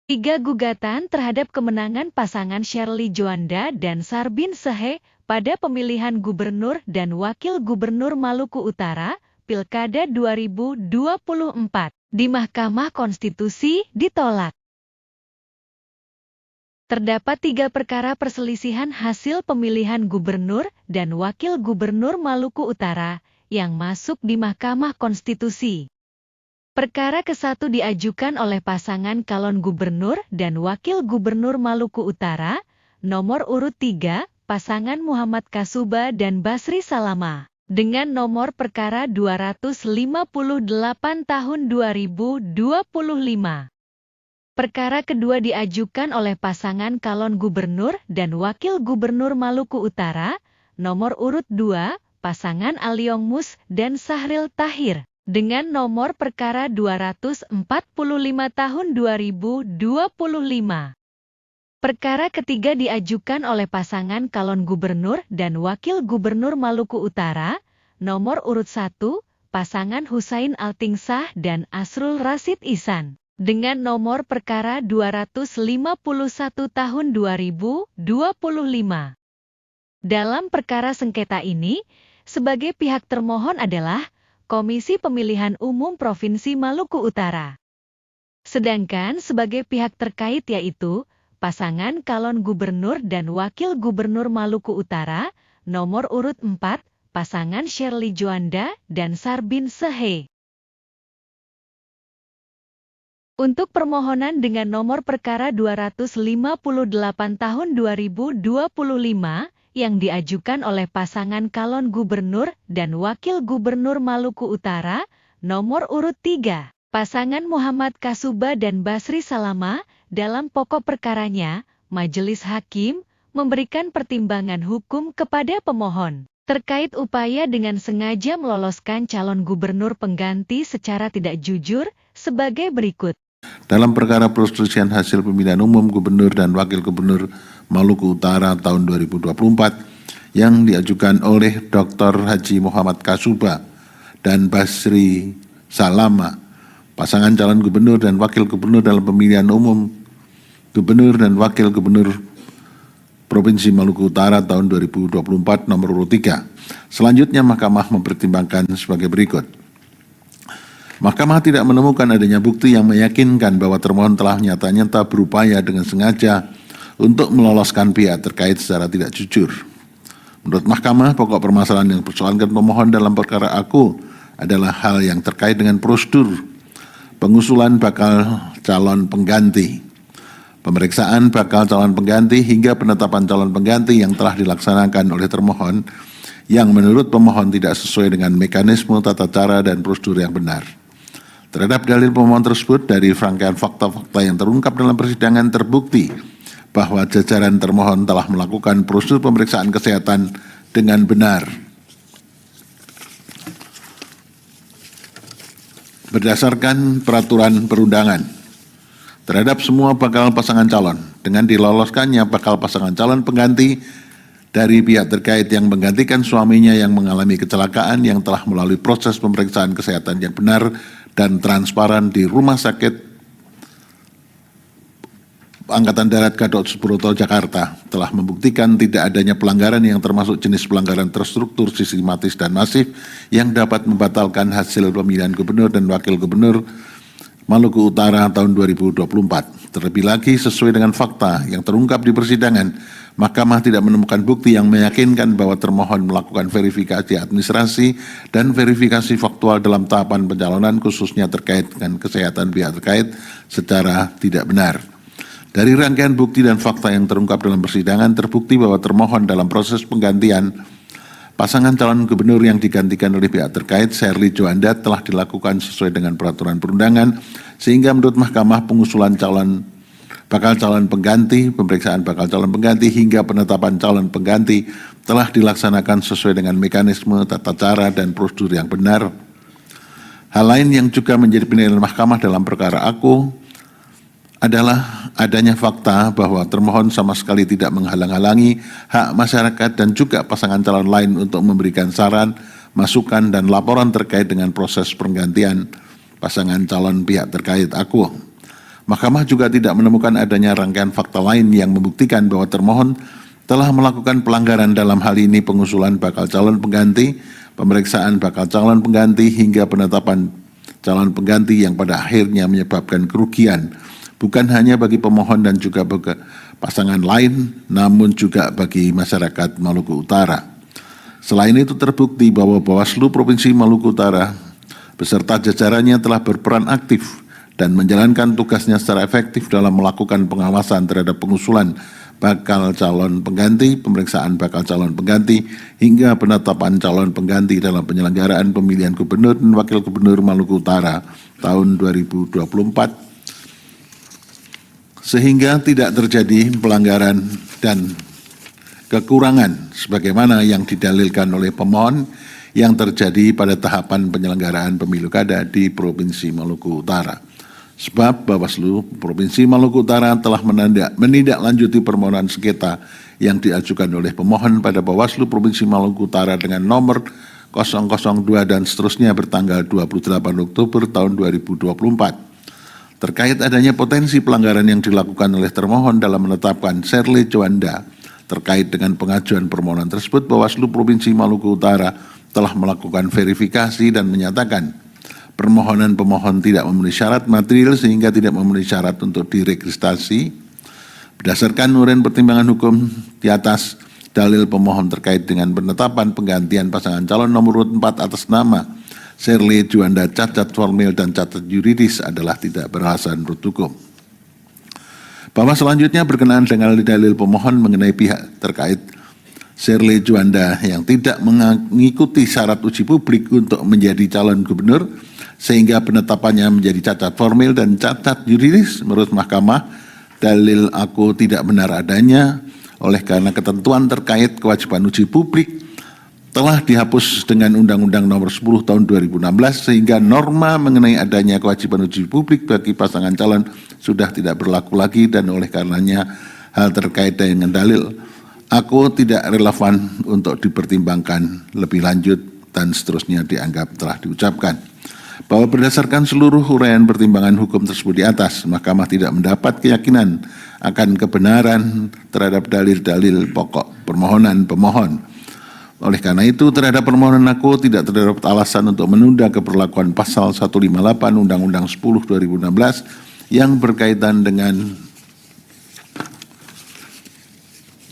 3 gugatan terhadap kemenangan pasangan Shirley Juanda dan Sarbin Sehe pada pemilihan gubernur dan wakil gubernur Maluku Utara, Pilkada 2024, di Mahkamah Konstitusi ditolak. Terdapat 3 perkara perselisihan hasil pemilihan gubernur dan wakil gubernur Maluku Utara yang masuk di Mahkamah Konstitusi. Perkara ke-1 diajukan oleh pasangan calon gubernur dan wakil gubernur Maluku Utara, nomor urut 3, pasangan Muhammad Kasuba dan Basri Salama, dengan nomor perkara 258 tahun 2025. Perkara kedua diajukan oleh pasangan calon gubernur dan wakil gubernur Maluku Utara, nomor urut 2, pasangan Aliong Mus dan Sahril Tahir, dengan nomor perkara 245 tahun 2025. Perkara ketiga diajukan oleh pasangan calon gubernur dan wakil gubernur Maluku Utara, nomor urut 1, pasangan Husain Altingsah dan Asrul Rasid Ihsan, dengan nomor perkara 251 tahun 2025. Dalam perkara sengketa ini, sebagai pihak termohon adalah Komisi Pemilihan Umum Provinsi Maluku Utara. Sedangkan sebagai pihak terkait yaitu pasangan calon gubernur dan wakil gubernur Maluku Utara, nomor urut 4, pasangan Shirley Juanda dan Sarbin Sehe. Untuk permohonan dengan nomor perkara 258 tahun 2025, yang diajukan oleh pasangan calon gubernur dan wakil gubernur Maluku Utara, nomor urut 3, pasangan Muhammad Kasuba dan Basri Salama, dalam pokok perkaranya, Majelis Hakim memberikan pertimbangan hukum kepada pemohon terkait upaya dengan sengaja meloloskan calon gubernur pengganti secara tidak jujur sebagai berikut. Dalam perkara perselisihan hasil pemilihan umum gubernur dan wakil gubernur Maluku Utara tahun 2024 yang diajukan oleh Dr. Haji Muhammad Kasuba dan Basri Salama, pasangan calon gubernur dan wakil gubernur dalam pemilihan umum gubernur dan wakil gubernur Provinsi Maluku Utara tahun 2024 nomor urut 3. Selanjutnya Mahkamah mempertimbangkan sebagai berikut. Mahkamah tidak menemukan adanya bukti yang meyakinkan bahwa termohon telah nyata-nyata berupaya dengan sengaja untuk meloloskan pihak terkait secara tidak jujur. Menurut Mahkamah, pokok permasalahan yang dipersoalkan pemohon dalam perkara aku adalah hal yang terkait dengan prosedur pengusulan bakal calon pengganti, pemeriksaan bakal calon pengganti hingga penetapan calon pengganti yang telah dilaksanakan oleh termohon yang menurut pemohon tidak sesuai dengan mekanisme tata cara dan prosedur yang benar. Terhadap dalil pemohon tersebut, dari rangkaian fakta-fakta yang terungkap dalam persidangan terbukti bahwa jajaran termohon telah melakukan prosedur pemeriksaan kesehatan dengan benar. Berdasarkan peraturan perundangan, terhadap semua bakal pasangan calon, dengan diloloskannya bakal pasangan calon pengganti dari pihak terkait yang menggantikan suaminya yang mengalami kecelakaan yang telah melalui proses pemeriksaan kesehatan yang benar dan transparan di Rumah Sakit Angkatan Darat Gatot Subroto, Jakarta, telah membuktikan tidak adanya pelanggaran yang termasuk jenis pelanggaran terstruktur, sistematis, dan masif yang dapat membatalkan hasil pemilihan gubernur dan wakil gubernur Maluku Utara tahun 2024. Terlebih lagi, sesuai dengan fakta yang terungkap di persidangan, Mahkamah tidak menemukan bukti yang meyakinkan bahwa termohon melakukan verifikasi administrasi dan verifikasi faktual dalam tahapan pencalonan khususnya terkait dengan kesehatan pihak terkait secara tidak benar. Dari rangkaian bukti dan fakta yang terungkap dalam persidangan, terbukti bahwa termohon dalam proses penggantian pasangan calon gubernur yang digantikan oleh pihak terkait, Shirley Juanda, telah dilakukan sesuai dengan peraturan perundangan, sehingga menurut Mahkamah pengusulan bakal calon pengganti, pemeriksaan bakal calon pengganti, hingga penetapan calon pengganti telah dilaksanakan sesuai dengan mekanisme, tata cara, dan prosedur yang benar. Hal lain yang juga menjadi penilaian Mahkamah dalam perkara aku adalah adanya fakta bahwa termohon sama sekali tidak menghalang-halangi hak masyarakat dan juga pasangan calon lain untuk memberikan saran, masukan, dan laporan terkait dengan proses penggantian pasangan calon pihak terkait aku. Mahkamah juga tidak menemukan adanya rangkaian fakta lain yang membuktikan bahwa termohon telah melakukan pelanggaran dalam hal ini pengusulan bakal calon pengganti, pemeriksaan bakal calon pengganti, hingga penetapan calon pengganti yang pada akhirnya menyebabkan kerugian bukan hanya bagi pemohon dan juga bagi pasangan lain, namun juga bagi masyarakat Maluku Utara. Selain itu terbukti bahwa Bawaslu Provinsi Maluku Utara beserta jajarannya telah berperan aktif dan menjalankan tugasnya secara efektif dalam melakukan pengawasan terhadap pengusulan bakal calon pengganti, pemeriksaan bakal calon pengganti, hingga penetapan calon pengganti dalam penyelenggaraan pemilihan gubernur dan wakil gubernur Maluku Utara tahun 2024, sehingga tidak terjadi pelanggaran dan kekurangan sebagaimana yang didalilkan oleh pemohon yang terjadi pada tahapan penyelenggaraan pemilu kada di Provinsi Maluku Utara. Sebab Bawaslu Provinsi Maluku Utara telah menindaklanjuti permohonan sengketa yang diajukan oleh pemohon pada Bawaslu Provinsi Maluku Utara dengan nomor 002 dan seterusnya bertanggal 28 Oktober tahun 2024. Terkait adanya potensi pelanggaran yang dilakukan oleh termohon dalam menetapkan Serle Juanda terkait dengan pengajuan permohonan tersebut, Bawaslu Provinsi Maluku Utara telah melakukan verifikasi dan menyatakan permohonan pemohon tidak memenuhi syarat material sehingga tidak memenuhi syarat untuk diregistrasi. Berdasarkan uraian pertimbangan hukum di atas, dalil pemohon terkait dengan penetapan penggantian pasangan calon nomor urut 4 atas nama Serle Juanda cacat formil dan cacat yuridis adalah tidak beralasan menurut hukum. Bahwa selanjutnya berkenaan dengan dalil pemohon mengenai pihak terkait Serle Juanda yang tidak mengikuti syarat uji publik untuk menjadi calon gubernur sehingga penetapannya menjadi cacat formil dan cacat yuridis, menurut Mahkamah dalil aku tidak benar adanya oleh karena ketentuan terkait kewajiban uji publik telah dihapus dengan Undang-Undang Nomor 10 Tahun 2016 sehingga norma mengenai adanya kewajiban uji publik bagi pasangan calon sudah tidak berlaku lagi, dan oleh karenanya hal terkait dengan dalil aku tidak relevan untuk dipertimbangkan lebih lanjut dan seterusnya dianggap telah diucapkan. Bahwa berdasarkan seluruh uraian pertimbangan hukum tersebut di atas, Mahkamah tidak mendapat keyakinan akan kebenaran terhadap dalil-dalil pokok permohonan pemohon. Oleh karena itu, terhadap permohonan aku tidak terdapat alasan untuk menunda keberlakuan pasal 158 Undang-Undang 10 2016 yang berkaitan dengan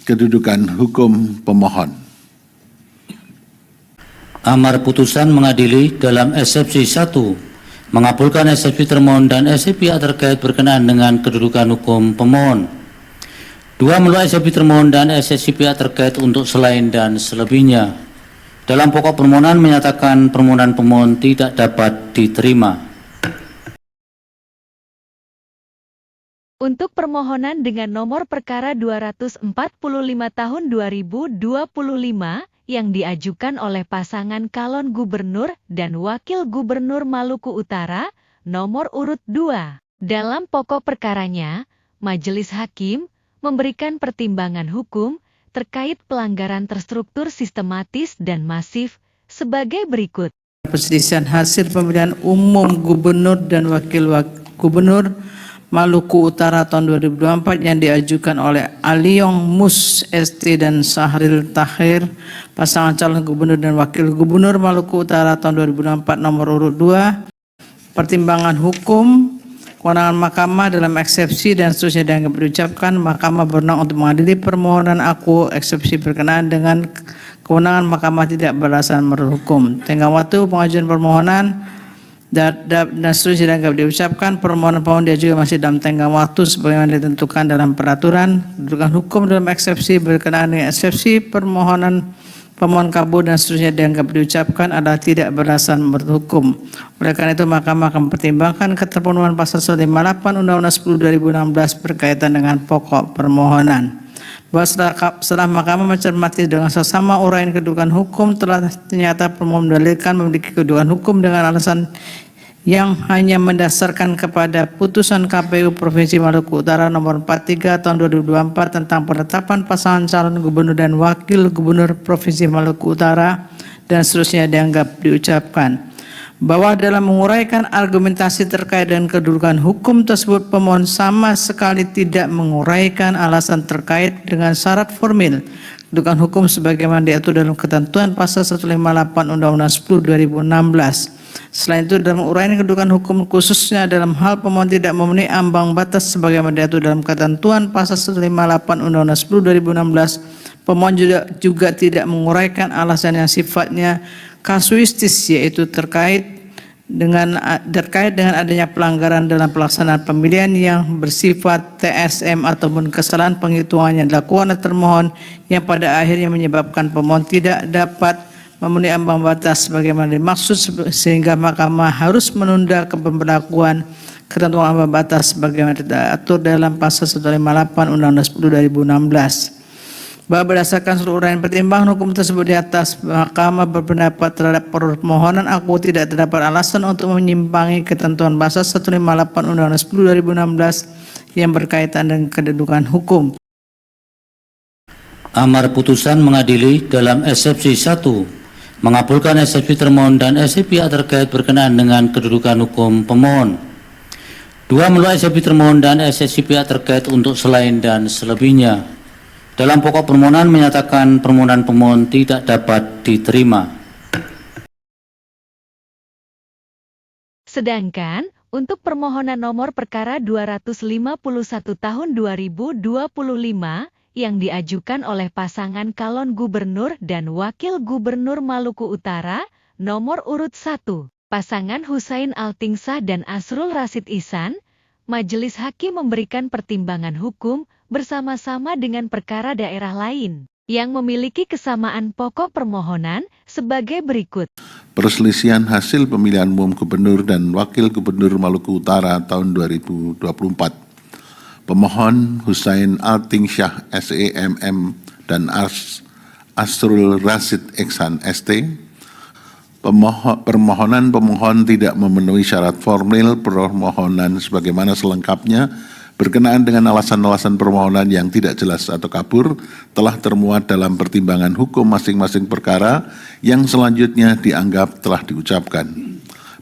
kedudukan hukum pemohon. Amar putusan mengadili dalam eksepsi 1 mengabulkan eksepsi termohon dan eksepsi pihak terkait berkenaan dengan kedudukan hukum pemohon. 2 menolak eksepsi termohon dan eksepsi pihak terkait untuk selain dan selebihnya. Dalam pokok permohonan menyatakan permohonan pemohon tidak dapat diterima. Untuk permohonan dengan nomor perkara 245 tahun 2025 yang diajukan oleh pasangan calon gubernur dan wakil gubernur Maluku Utara, nomor urut 2. Dalam pokok perkaranya, Majelis Hakim memberikan pertimbangan hukum terkait pelanggaran terstruktur sistematis dan masif sebagai berikut. Perselisihan hasil pemilihan umum gubernur dan wakil gubernur Maluku Utara tahun 2024 yang diajukan oleh Aliong Mus ST dan Sahril Tahir, pasangan calon gubernur dan wakil gubernur Maluku Utara tahun 2024 nomor urut 2. Pertimbangan hukum, kewenangan Mahkamah dalam eksepsi dan seterusnya dianggap diucapkan, Mahkamah berwenang untuk mengadili permohonan aku eksepsi berkenaan dengan kewenangan Mahkamah tidak beralasan menurut hukum. Tenggang waktu pengajuan permohonan dan seterusnya dianggap diucapkan, permohonan pemohon diajukan masih dalam tenggang waktu sebagaimana ditentukan dalam peraturan. Kedudukan hukum dalam eksepsi berkenaan dengan eksepsi permohonan pemohon kabur dan seterusnya dianggap diucapkan adalah tidak beralasan menurut hukum. Oleh karena itu Mahkamah akan mempertimbangkan keterpenuhan pasal 158 Undang-Undang 10 2016 berkaitan dengan pokok permohonan. Bahwa setelah Mahkamah mencermati dengan sesama uraian kedudukan hukum, telah ternyata pemohon mendalilkan memiliki kedudukan hukum dengan alasan yang hanya mendasarkan kepada putusan KPU Provinsi Maluku Utara nomor 43 tahun 2024 tentang penetapan pasangan calon gubernur dan wakil gubernur Provinsi Maluku Utara dan seterusnya dianggap diucapkan. bahwa dalam menguraikan argumentasi terkait dengan kedudukan hukum tersebut, pemohon sama sekali tidak menguraikan alasan terkait dengan syarat formil kedudukan hukum sebagaimana diatur dalam ketentuan pasal 158 Undang-Undang 10 2016. Selain itu, dalam uraian kedudukan hukum khususnya dalam hal pemohon tidak memenuhi ambang batas sebagaimana diatur dalam ketentuan pasal 158 Undang-Undang 10 2016, pemohon juga tidak menguraikan alasan yang sifatnya kasuistis, yaitu terkait dengan adanya pelanggaran dalam pelaksanaan pemilihan yang bersifat TSM ataupun kesalahan penghitungan yang dilakukan oleh termohon yang pada akhirnya menyebabkan pemohon tidak dapat memenuhi ambang batas sebagaimana dimaksud, sehingga Mahkamah harus menunda pemberlakuan ketentuan ambang batas sebagaimana diatur dalam pasal 158 Undang-Undang 10 2016. Bahwa berdasarkan seluruh uraian pertimbangan hukum tersebut di atas, Mahkamah berpendapat terhadap permohonan aku tidak terdapat alasan untuk menyimpangi ketentuan pasal 158 Undang-Undang 10 2016 yang berkaitan dengan kedudukan hukum. Amar putusan mengadili dalam eksepsi 1, mengabulkan eksepsi termohon dan eksepsi pihak terkait berkenaan dengan kedudukan hukum pemohon. 2, menolak eksepsi termohon dan eksepsi pihak terkait untuk selain dan selebihnya. Dalam pokok permohonan menyatakan permohonan pemohon tidak dapat diterima. Sedangkan untuk permohonan nomor perkara 251 tahun 2025 yang diajukan oleh pasangan calon gubernur dan wakil gubernur Maluku Utara nomor urut 1, pasangan Husain Altingsah dan Asrul Rasid Ihsan, Majelis Hakim memberikan pertimbangan hukum bersama-sama dengan perkara daerah lain yang memiliki kesamaan pokok permohonan sebagai berikut. Perselisihan hasil pemilihan umum gubernur dan wakil gubernur Maluku Utara tahun 2024. Pemohon Husain Altingsah SEMM dan Asrul Rasid Ihsan ST. Permohonan pemohon tidak memenuhi syarat formil permohonan sebagaimana selengkapnya berkenaan dengan alasan-alasan permohonan yang tidak jelas atau kabur telah termuat dalam pertimbangan hukum masing-masing perkara yang selanjutnya dianggap telah diucapkan.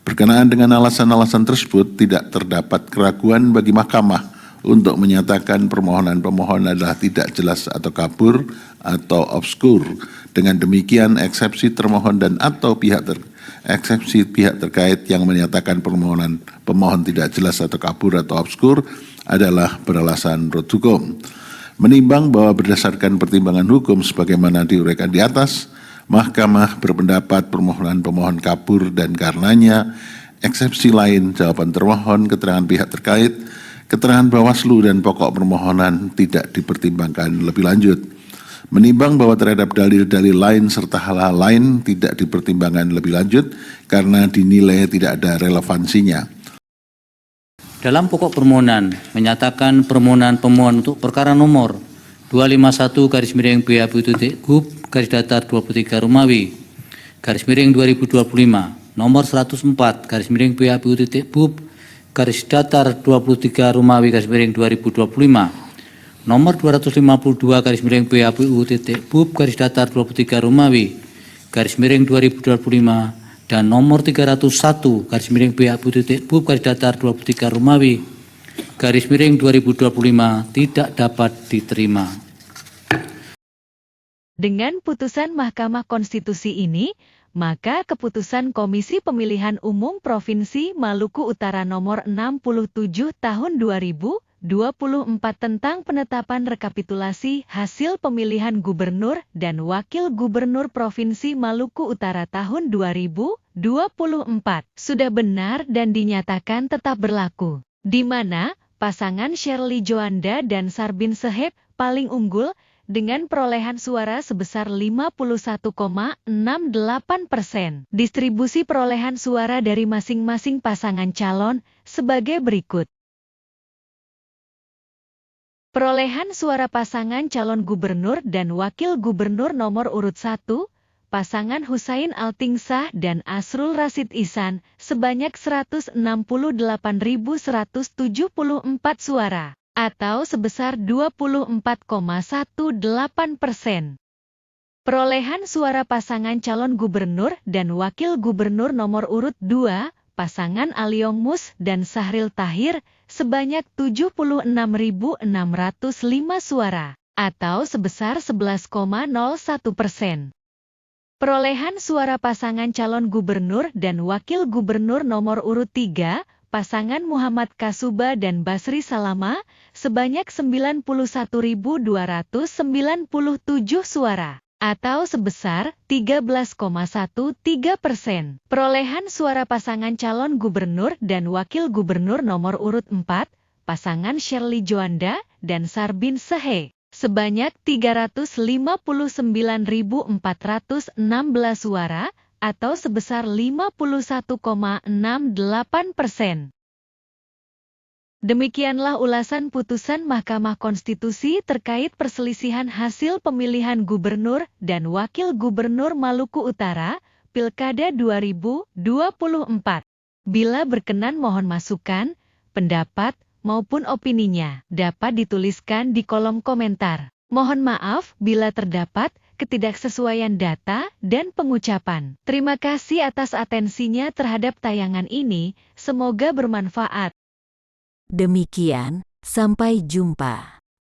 Berkenaan dengan alasan-alasan tersebut tidak terdapat keraguan bagi Mahkamah untuk menyatakan permohonan pemohon adalah tidak jelas atau kabur atau obskur. Dengan demikian, eksepsi termohon dan atau eksepsi pihak terkait yang menyatakan permohonan pemohon tidak jelas atau kabur atau obskur adalah beralasan menurut hukum. Menimbang bahwa berdasarkan pertimbangan hukum sebagaimana diuraikan di atas, Mahkamah berpendapat permohonan pemohon kabur dan karenanya eksepsi lain jawaban termohon, keterangan pihak terkait, keterangan Bawaslu dan pokok permohonan tidak dipertimbangkan lebih lanjut. Menimbang bahwa terhadap dalil-dalil lain serta hal-hal lain tidak dipertimbangkan lebih lanjut karena dinilai tidak ada relevansinya. Dalam pokok permohonan menyatakan permohonan pemohon untuk perkara nomor 251-PHPU.GUP-Datar 23 Romawi-2025 nomor 104-PHPU.BUP-Datar 23 Romawi-2025 nomor 252-PHPU.BUP-Datar 23 Romawi-2025 dan nomor 301-PHPU.BUP-Datar 23 Romawi-2025 tidak dapat diterima. Dengan putusan Mahkamah Konstitusi ini, maka keputusan Komisi Pemilihan Umum Provinsi Maluku Utara nomor 67 tahun 2024 tentang penetapan rekapitulasi hasil pemilihan gubernur dan wakil gubernur Provinsi Maluku Utara tahun 2024 sudah benar dan dinyatakan tetap berlaku, di mana pasangan Shirley Joanda dan Sarbin Seheb paling unggul dengan perolehan suara sebesar 51,68%. Distribusi perolehan suara dari masing-masing pasangan calon sebagai berikut. Perolehan suara pasangan calon gubernur dan wakil gubernur nomor urut 1, pasangan Husain Altingsah dan Asrul Rasid Ihsan sebanyak 168.174 suara, atau sebesar 24,18%. Perolehan suara pasangan calon gubernur dan wakil gubernur nomor urut 2, pasangan Aliong Mus dan Sahril Tahir, sebanyak 76.605 suara, atau sebesar 11,01%. Perolehan suara pasangan calon gubernur dan wakil gubernur nomor urut 3, pasangan Muhammad Kasuba dan Basri Salama, sebanyak 91.297 suara, atau sebesar 13,13%. Perolehan suara pasangan calon gubernur dan wakil gubernur nomor urut 4, pasangan Shirley Joanda dan Sarbin Sehe, sebanyak 359.416 suara, atau sebesar 51,68%. Demikianlah ulasan putusan Mahkamah Konstitusi terkait perselisihan hasil pemilihan gubernur dan wakil gubernur Maluku Utara, Pilkada 2024. Bila berkenan mohon masukan, pendapat, maupun opininya dapat dituliskan di kolom komentar. Mohon maaf bila terdapat ketidaksesuaian data dan pengucapan. Terima kasih atas atensinya terhadap tayangan ini, semoga bermanfaat. Demikian, sampai jumpa.